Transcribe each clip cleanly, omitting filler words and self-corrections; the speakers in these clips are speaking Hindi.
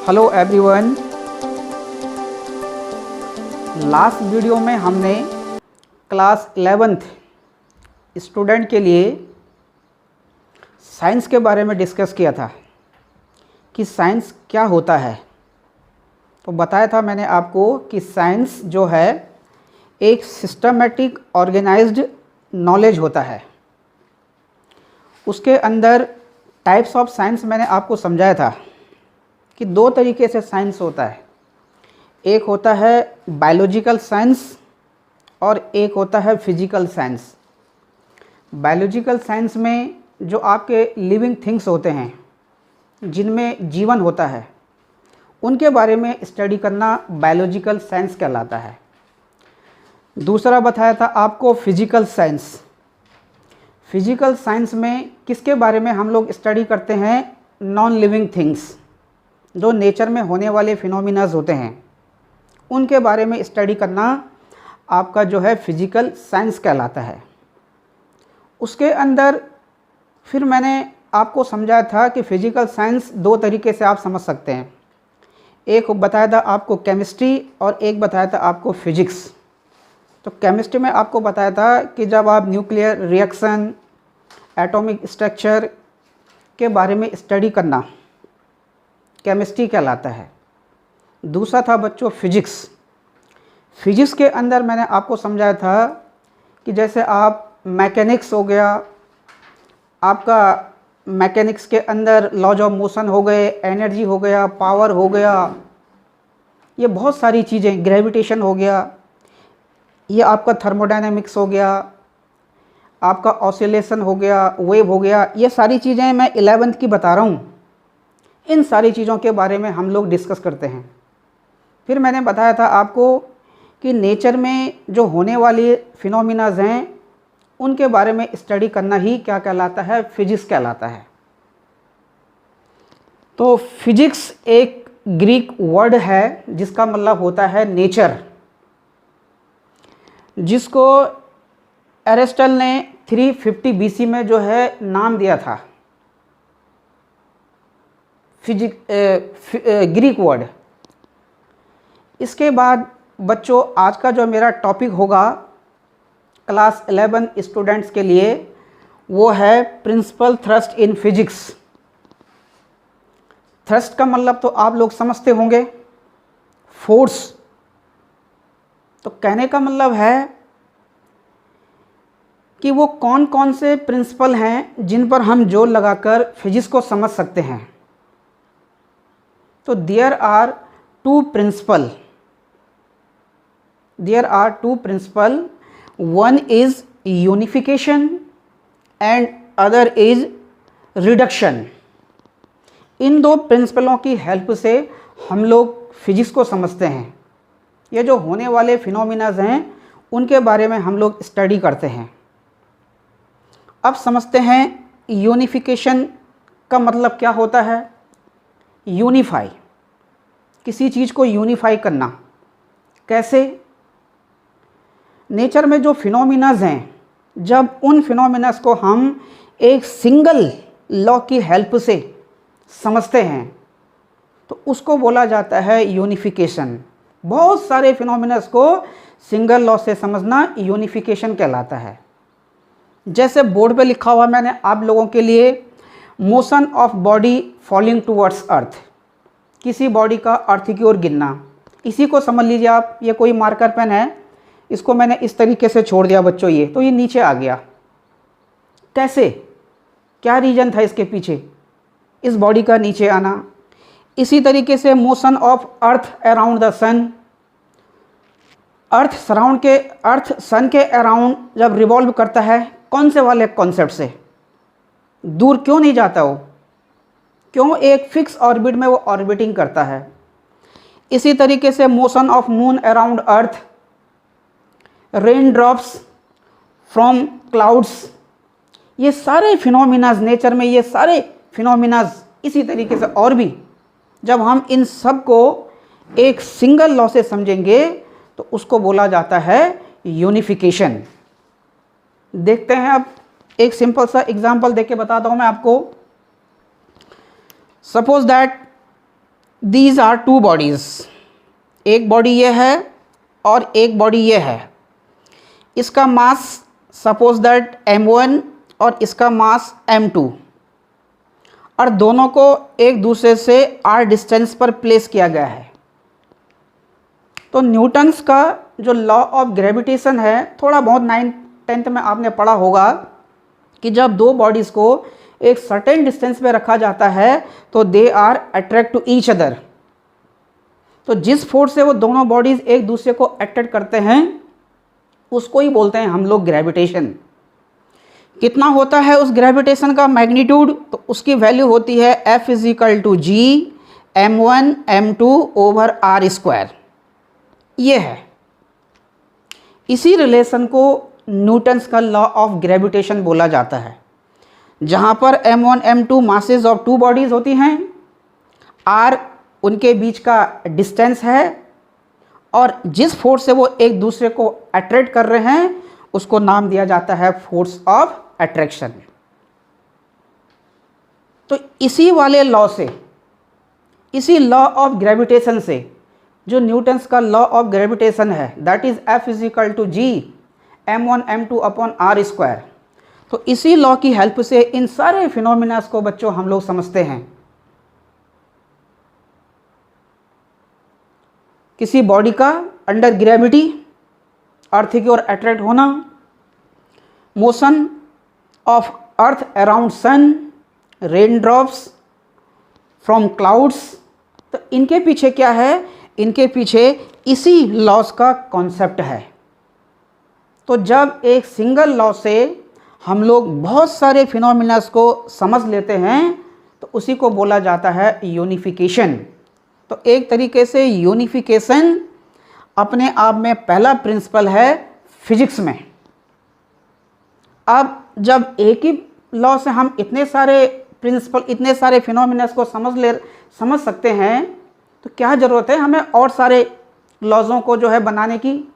Hello everyone. लास्ट वीडियो में हमने क्लास 11th स्टूडेंट के लिए साइंस के बारे में डिस्कस किया था कि साइंस क्या होता है। तो बताया था मैंने आपको कि साइंस जो है एक सिस्टमेटिक ऑर्गेनाइज्ड नॉलेज होता है। उसके अंदर टाइप्स ऑफ साइंस मैंने आपको समझाया था कि दो तरीके से साइंस होता है। एक होता है बायोलॉजिकल साइंस और एक होता है फिजिकल साइंस। बायोलॉजिकल साइंस में जो आपके लिविंग थिंग्स होते हैं, जिनमें जीवन होता है, उनके बारे में स्टडी करना बायोलॉजिकल साइंस कहलाता है। दूसरा बताया था आपको फिजिकल साइंस। फिजिकल साइंस में किसके बारे में हम लोग स्टडी करते हैं? नॉन लिविंग थिंग्स, जो नेचर में होने वाले फिनोमिनाज होते हैं, उनके बारे में स्टडी करना आपका जो है फिजिकल साइंस कहलाता है। उसके अंदर फिर मैंने आपको समझाया था कि फिजिकल साइंस दो तरीके से आप समझ सकते हैं। एक बताया था आपको केमिस्ट्री और एक बताया था आपको फिजिक्स। तो केमिस्ट्री में आपको बताया था कि जब आप न्यूक्लियर रिएक्शन, एटॉमिक स्ट्रक्चर के बारे में स्टडी करना, केमिस्ट्री कहलाता है। दूसरा था बच्चों फिजिक्स। फिजिक्स के अंदर मैंने आपको समझाया था कि जैसे आप मैकेनिक्स हो गया, आपका मैकेनिक्स के अंदर लॉज ऑफ मोशन हो गए, एनर्जी हो गया, पावर हो गया, ये बहुत सारी चीज़ें, ग्रेविटेशन हो गया, ये आपका थर्मोडायनेमिक्स हो गया, आपका ऑसिलेशन हो गया, वेव हो गया, ये सारी चीज़ें मैं 11th की बता रहा हूँ। इन सारी चीज़ों के बारे में हम लोग डिस्कस करते हैं। फिर मैंने बताया था आपको कि नेचर में जो होने वाली फिनोमिनाज हैं, उनके बारे में स्टडी करना ही क्या कहलाता है? फिजिक्स कहलाता है। तो फिजिक्स एक ग्रीक वर्ड है जिसका मतलब होता है नेचर, जिसको एरिस्टल ने 350 BC में जो है नाम दिया था। Greek word. इसके बाद बच्चों आज का जो मेरा टॉपिक होगा क्लास 11 स्टूडेंट्स के लिए, वो है principle thrust in physics. Thrust का मतलब तो आप लोग समझते होंगे, फोर्स। तो कहने का मतलब है कि वो कौन कौन से प्रिंसिपल हैं जिन पर हम जोर लगाकर फिजिक्स को समझ सकते हैं। तो there are two principle, one is unification and other is reduction. इन दो प्रिंसिपलों की हेल्प से हम लोग फिजिक्स को समझते हैं। ये जो होने वाले फिनोमिनाज हैं, उनके बारे में हम लोग स्टडी करते हैं। अब समझते हैं यूनिफिकेशन का मतलब क्या होता है। यूनिफाई, किसी चीज़ को यूनिफाई करना। कैसे? नेचर में जो फिनोमिनाज हैं, जब उन फिनोमिनाज को हम एक सिंगल लॉ की हेल्प से समझते हैं, तो उसको बोला जाता है यूनिफिकेशन। बहुत सारे फिनोमिनाज को सिंगल लॉ से समझना यूनिफिकेशन कहलाता है। जैसे बोर्ड पे लिखा हुआ मैंने आप लोगों के लिए, motion of body falling towards earth, किसी बॉडी का अर्थ की ओर गिरना। इसी को समझ लीजिए आप, ये कोई मार्कर पेन है, इसको मैंने इस तरीके से छोड़ दिया बच्चों, ये तो ये नीचे आ गया। कैसे? क्या रीजन था इसके पीछे इस बॉडी का नीचे आना? इसी तरीके से motion of earth around the sun, earth sun के अराउंड जब रिवॉल्व करता है, कौन से वाले कॉन्सेप्ट से? दूर क्यों नहीं जाता वो? क्यों एक फिक्स ऑर्बिट में वो ऑर्बिटिंग करता है। इसी तरीके से motion of moon around earth, rain drops from clouds, ये सारे फिनोमिनाज नेचर में, ये सारे फिनोमिनाज इसी तरीके से और भी, जब हम इन सब को एक सिंगल लॉ से समझेंगे तो उसको बोला जाता है यूनिफिकेशन। देखते हैं अब एक सिंपल सा एग्जांपल देके बताता हूं मैं आपको। Suppose that these are two bodies, एक बॉडी ये है और एक बॉडी ये है। इसका मास सपोज दैट m1 और इसका मास m2, और दोनों को एक दूसरे से r डिस्टेंस पर प्लेस किया गया है। तो न्यूटन्स का जो लॉ ऑफ ग्रेविटेशन है, थोड़ा बहुत 9th-10th में आपने पढ़ा होगा कि जब दो बॉडीज़ को एक सर्टेन डिस्टेंस पे रखा जाता है तो they are attract to each other. तो जिस फोर्स से वो दोनों बॉडीज़ एक दूसरे को अट्रैक्ट करते हैं उसको ही बोलते हैं हम लोग ग्रेविटेशन। कितना होता है उस ग्रेविटेशन का मैग्नीट्यूड, तो उसकी वैल्यू होती है F = G m1 m2/r²। ये है, इसी रिलेशन को न्यूटन्स का लॉ ऑफ ग्रेविटेशन बोला जाता है, जहाँ पर m1 m2 masses of to bodies होती हैं, r उनके बीच का डिस्टेंस है, और जिस फोर्स से वो एक दूसरे को अट्रैक्ट कर रहे हैं उसको नाम दिया जाता है फोर्स ऑफ अट्रैक्शन। तो इसी वाले लॉ से, इसी लॉ ऑफ ग्रेविटेशन से, जो न्यूटन्स का लॉ ऑफ ग्रेविटेशन है, that is F = G m1 m2/r²। तो इसी लॉ की हेल्प से इन सारे फिनोमिनास को बच्चों हम लोग समझते हैं। किसी बॉडी का अंडर ग्रेविटी अर्थ की ओर अट्रैक्ट होना, motion of earth around sun, rain drops from clouds. तो इनके पीछे क्या है, इनके पीछे इसी लॉस का कॉन्सेप्ट है। तो जब एक सिंगल लॉ से हम लोग बहुत सारे फिनोमिनास को समझ लेते हैं तो उसी को बोला जाता है यूनिफिकेशन। तो एक तरीके से यूनिफिकेशन अपने आप में पहला प्रिंसिपल है फिजिक्स में। अब जब एक ही लॉ से हम इतने सारे प्रिंसिपल, इतने सारे फिनोमिनास को समझ सकते हैं, तो क्या ज़रूरत है हमें और सारे लॉज़ों को जो है बनाने की।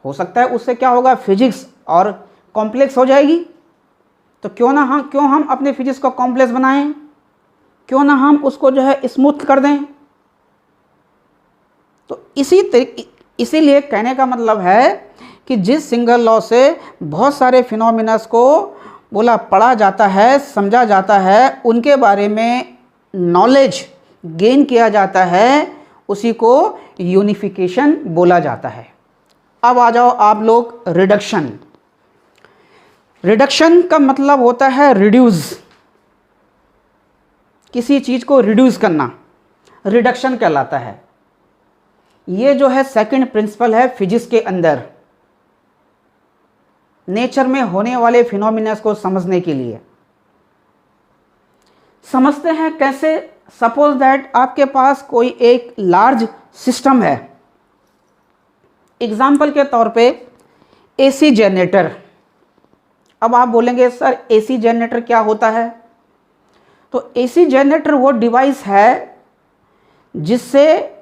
हो सकता है उससे क्या होगा, फिजिक्स और कॉम्प्लेक्स हो जाएगी। तो क्यों हम अपने फिजिक्स को कॉम्प्लेक्स बनाएं, क्यों ना हम उसको जो है स्मूथ कर दें। तो इसीलिए कहने का मतलब है कि जिस सिंगल लॉ से बहुत सारे फिनोमिनास को पढ़ा जाता है, समझा जाता है, उनके बारे में नॉलेज गेन किया जाता है, उसी को यूनिफिकेशन बोला जाता है। अब आ जाओ आप लोग रिडक्शन। रिडक्शन का मतलब होता है रिड्यूस, किसी चीज़ को रिड्यूस करना, रिडक्शन कहलाता है। ये जो है सेकंड प्रिंसिपल है फिजिक्स के अंदर, नेचर में होने वाले फिनोमिनास को समझने के लिए। समझते हैं कैसे, सपोज दैट आपके पास कोई एक लार्ज सिस्टम है, एग्जाम्पल के तौर पे एसी जनरेटर। अब आप बोलेंगे सर एसी जनरेटर क्या होता है? तो एसी जनरेटर वो डिवाइस है जिससे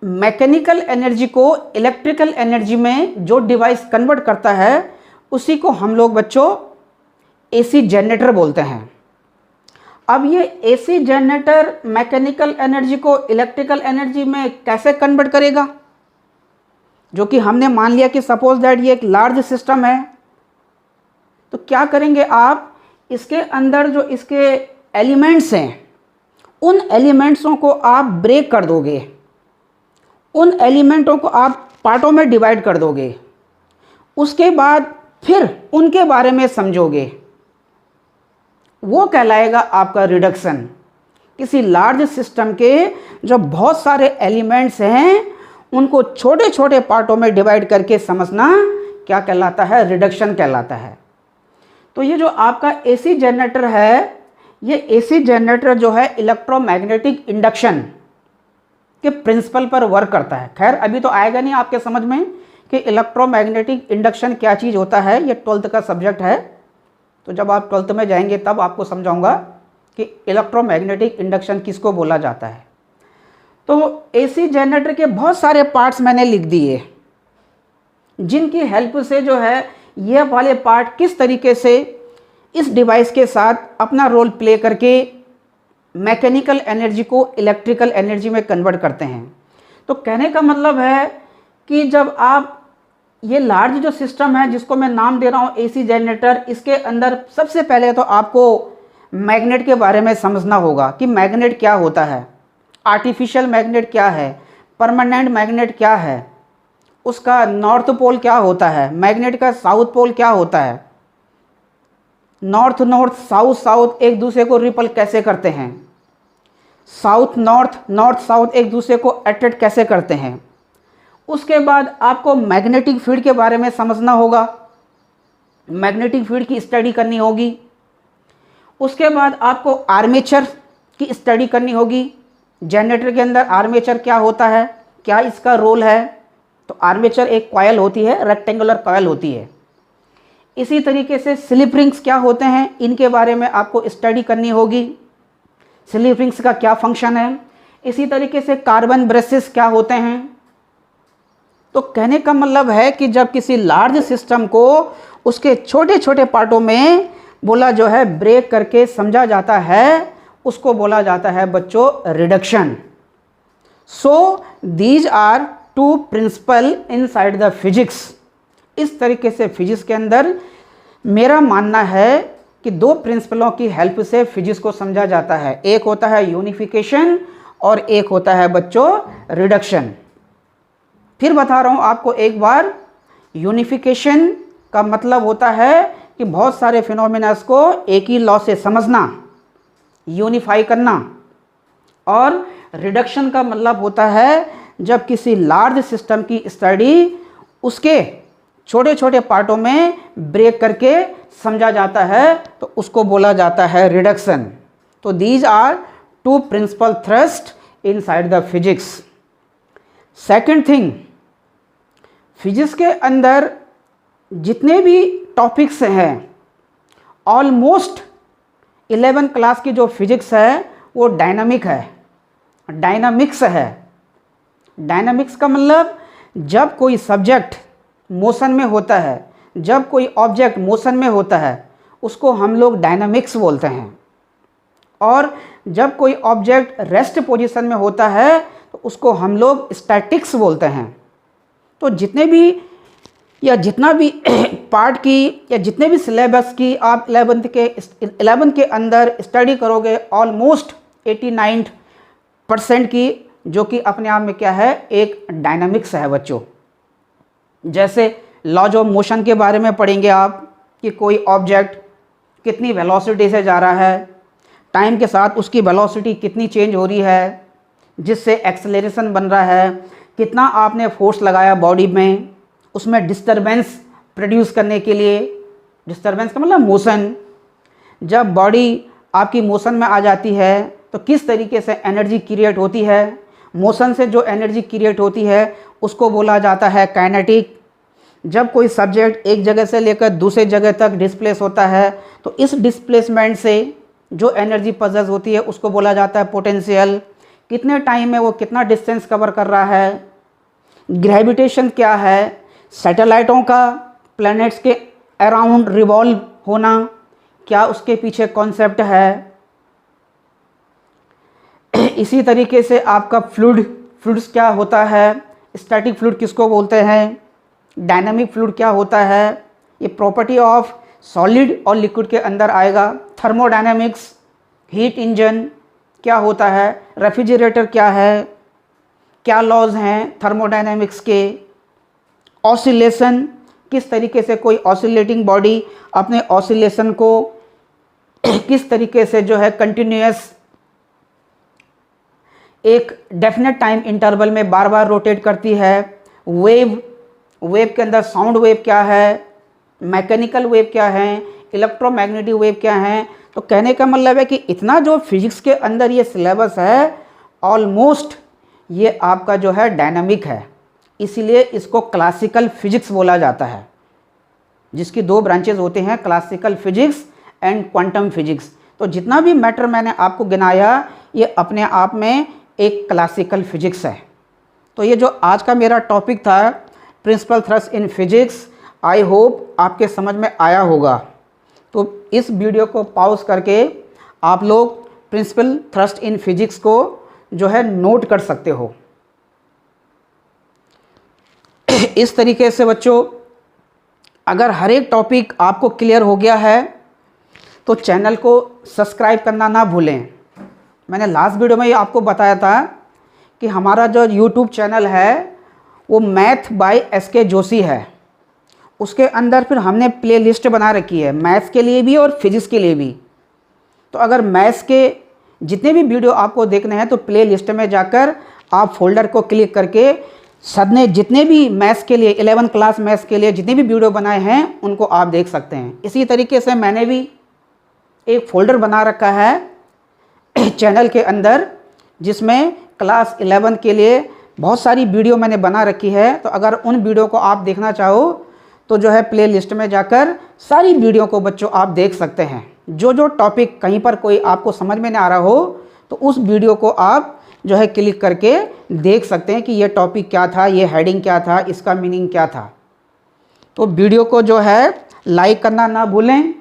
मैकेनिकल एनर्जी को इलेक्ट्रिकल एनर्जी में जो डिवाइस कन्वर्ट करता है उसी को हम लोग बच्चों एसी जनरेटर बोलते हैं। अब ये एसी जनरेटर मैकेनिकल एनर्जी को इलेक्ट्रिकल एनर्जी में कैसे कन्वर्ट करेगा? जो कि हमने मान लिया कि सपोज दैट ये एक लार्ज सिस्टम है, तो क्या करेंगे आप, इसके अंदर जो इसके एलिमेंट्स हैं उन एलिमेंट्सों को आप ब्रेक कर दोगे, उन एलिमेंटों को आप पार्टों में डिवाइड कर दोगे, उसके बाद फिर उनके बारे में समझोगे, वो कहलाएगा आपका रिडक्शन। किसी लार्ज सिस्टम के जो बहुत सारे एलिमेंट्स हैं उनको छोटे छोटे पार्टों में डिवाइड करके समझना क्या कहलाता है, रिडक्शन कहलाता है। तो ये जो आपका एसी जनरेटर है, ये एसी जनरेटर जो है इलेक्ट्रोमैग्नेटिक इंडक्शन के प्रिंसिपल पर वर्क करता है। खैर अभी तो आएगा नहीं आपके समझ में कि इलेक्ट्रोमैग्नेटिक इंडक्शन क्या चीज़ होता है, ये 12th का सब्जेक्ट है। तो जब आप 12th में जाएंगे तब आपको समझाऊंगा कि इलेक्ट्रोमैग्नेटिक इंडक्शन किसको बोला जाता है। तो एसी जनरेटर के बहुत सारे पार्ट्स मैंने लिख दिए, जिनकी हेल्प से जो है ये वाले पार्ट किस तरीके से इस डिवाइस के साथ अपना रोल प्ले करके मैकेनिकल एनर्जी को इलेक्ट्रिकल एनर्जी में कन्वर्ट करते हैं। तो कहने का मतलब है कि जब आप ये लार्ज जो सिस्टम है जिसको मैं नाम दे रहा हूँ एसी जनरेटर, इसके अंदर सबसे पहले तो आपको मैग्नेट के बारे में समझना होगा कि मैग्नेट क्या होता है, आर्टिफिशियल मैग्नेट क्या है, परमानेंट मैग्नेट क्या है, उसका नॉर्थ पोल क्या होता है, मैग्नेट का साउथ पोल क्या होता है, नॉर्थ नॉर्थ साउथ साउथ एक दूसरे को रिपल कैसे करते हैं, साउथ नॉर्थ नॉर्थ साउथ एक दूसरे को अट्रैक्ट कैसे करते हैं। उसके बाद आपको मैग्नेटिक फील्ड के बारे में समझना होगा, मैग्नेटिक फील्ड की स्टडी करनी होगी। उसके बाद आपको आर्मेचर की स्टडी करनी होगी, जनरेटर के अंदर आर्मेचर क्या होता है, क्या इसका रोल है। तो आर्मेचर एक कॉयल होती है, रेक्टेंगुलर कॉयल होती है। इसी तरीके से स्लिप रिंग्स क्या होते हैं, इनके बारे में आपको स्टडी करनी होगी, स्लिप रिंग्स का क्या फंक्शन है। इसी तरीके से कार्बन ब्रशेस क्या होते हैं। तो कहने का मतलब है कि जब किसी लार्ज सिस्टम को उसके छोटे छोटे पार्टों में बोला जो है ब्रेक करके समझा जाता है, उसको बोला जाता है बच्चों reduction. So these are two principle inside the physics. इस तरीके से फिजिक्स के अंदर मेरा मानना है कि दो प्रिंसिपलों की हेल्प से फिजिक्स को समझा जाता है। एक होता है यूनिफिकेशन और एक होता है बच्चों रिडक्शन। फिर बता रहा हूँ आपको एक बार, यूनिफिकेशन का मतलब होता है कि बहुत सारे फिनोमिनास को एक ही लॉ से समझना, यूनिफाई करना। और रिडक्शन का मतलब होता है जब किसी लार्ज सिस्टम की स्टडी उसके छोटे छोटे पार्टों में ब्रेक करके समझा जाता है, तो उसको बोला जाता है रिडक्शन। तो these are two principle thrust inside the physics. Second thing, physics के अंदर जितने भी टॉपिक्स हैं, ऑलमोस्ट 11 क्लास की जो फिजिक्स है वो डायनामिक है, डायनामिक्स है। डायनामिक्स का मतलब जब कोई सब्जेक्ट मोशन में होता है, जब कोई ऑब्जेक्ट मोशन में होता है, उसको हम लोग डायनामिक्स बोलते हैं। और जब कोई ऑब्जेक्ट रेस्ट पोजीशन में होता है तो उसको हम लोग स्टैटिक्स बोलते हैं। तो जितने भी या जितना भी पार्ट की या जितने भी सिलेबस की आप 11 के अंदर स्टडी करोगे, ऑलमोस्ट 89% की, जो कि अपने आप में क्या है, एक डायनामिक्स है बच्चों। जैसे लॉज ऑफ मोशन के बारे में पढ़ेंगे आप कि कोई ऑब्जेक्ट कितनी वेलोसिटी से जा रहा है, टाइम के साथ उसकी वेलोसिटी कितनी चेंज हो रही है, जिससे एक्सेलरेशन बन रहा है, कितना आपने फोर्स लगाया बॉडी में, उसमें डिस्टरबेंस प्रोड्यूस करने के लिए। डिस्टरबेंस का मतलब मोशन। जब बॉडी आपकी मोशन में आ जाती है तो किस तरीके से एनर्जी क्रिएट होती है, मोशन से जो एनर्जी क्रिएट होती है उसको बोला जाता है काइनेटिक। जब कोई सब्जेक्ट एक जगह से लेकर दूसरे जगह तक डिस्प्लेस होता है तो इस डिस्प्लेसमेंट से जो एनर्जी पजेस होती है उसको बोला जाता है पोटेंशियल। कितने टाइम में वो कितना डिस्टेंस कवर कर रहा है। ग्रेविटेशन क्या है, सैटेलाइटों का प्लैनेट्स के अराउंड रिवॉल्व होना, क्या उसके पीछे कॉन्सेप्ट है। इसी तरीके से आपका फ्लूइड्स क्या होता है, स्टैटिक फ्लूइड किसको बोलते हैं, डायनामिक फ्लूइड क्या होता है, ये प्रॉपर्टी ऑफ सॉलिड और लिक्विड के अंदर आएगा। थर्मोडायनामिक्स, हीट इंजन क्या होता है, रेफ्रिजरेटर क्या है, क्या लॉज हैं थर्मोडायनामिक्स के। ऑसिलेशन, किस तरीके से कोई ऑसिलेटिंग बॉडी अपने ऑसिलेशन को किस तरीके से जो है कंटिन्यूअस एक डेफिनेट टाइम इंटरवल में बार बार रोटेट करती है। वेव के अंदर साउंड वेव क्या है, मैकेनिकल वेव क्या है, इलेक्ट्रोमैग्नेटिक वेव क्या है। तो कहने का मतलब है कि इतना जो फिजिक्स के अंदर ये सिलेबस है, ऑलमोस्ट ये आपका जो है डायनामिक है, इसीलिए इसको क्लासिकल फिजिक्स बोला जाता है, जिसकी दो ब्रांचेज होते हैं, classical physics and quantum physics. तो जितना भी मैटर मैंने आपको गिनाया ये अपने आप में एक क्लासिकल फिजिक्स है। तो ये जो आज का मेरा टॉपिक था principle thrust in physics, I hope आपके समझ में आया होगा। तो इस वीडियो को पॉज करके आप लोग प्रिंसिपल थ्रस्ट इन फिजिक्स को जो है नोट कर सकते हो। इस तरीके से बच्चों अगर हर एक टॉपिक आपको क्लियर हो गया है तो चैनल को सब्सक्राइब करना ना भूलें। मैंने लास्ट वीडियो में ये आपको बताया था कि हमारा जो यूट्यूब चैनल है वो मैथ बाय एसके जोशी है। उसके अंदर फिर हमने प्ले लिस्ट बना रखी है मैथ्स के लिए भी और फिजिक्स के लिए भी। तो अगर मैथ्स के जितने भी वीडियो आपको देखने हैं तो प्ले लिस्ट में जाकर आप फोल्डर को क्लिक करके सर ने जितने भी मैथ्स के लिए 11 क्लास मैथ्स के लिए जितने भी वीडियो बनाए हैं उनको आप देख सकते हैं। इसी तरीके से मैंने भी एक फ़ोल्डर बना रखा है चैनल के अंदर जिसमें क्लास 11 के लिए बहुत सारी वीडियो मैंने बना रखी है। तो अगर उन वीडियो को आप देखना चाहो तो जो है प्ले लिस्ट में जाकर सारी वीडियो को बच्चों आप देख सकते हैं। जो जो टॉपिक कहीं पर कोई आपको समझ में ना आ रहा हो तो उस वीडियो को आप जो है क्लिक करके देख सकते हैं कि ये टॉपिक क्या था, ये हेडिंग क्या था, इसका मीनिंग क्या था। तो वीडियो को जो है लाइक करना ना भूलें।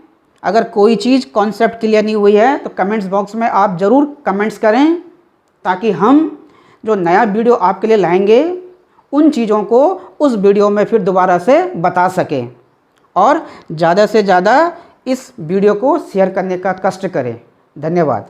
अगर कोई चीज़ कॉन्सेप्ट क्लियर नहीं हुई है तो कमेंट्स बॉक्स में आप ज़रूर कमेंट्स करें ताकि हम जो नया वीडियो आपके लिए लाएंगे उन चीज़ों को उस वीडियो में फिर दोबारा से बता सकें। और ज़्यादा से ज़्यादा इस वीडियो को शेयर करने का कष्ट करें। धन्यवाद।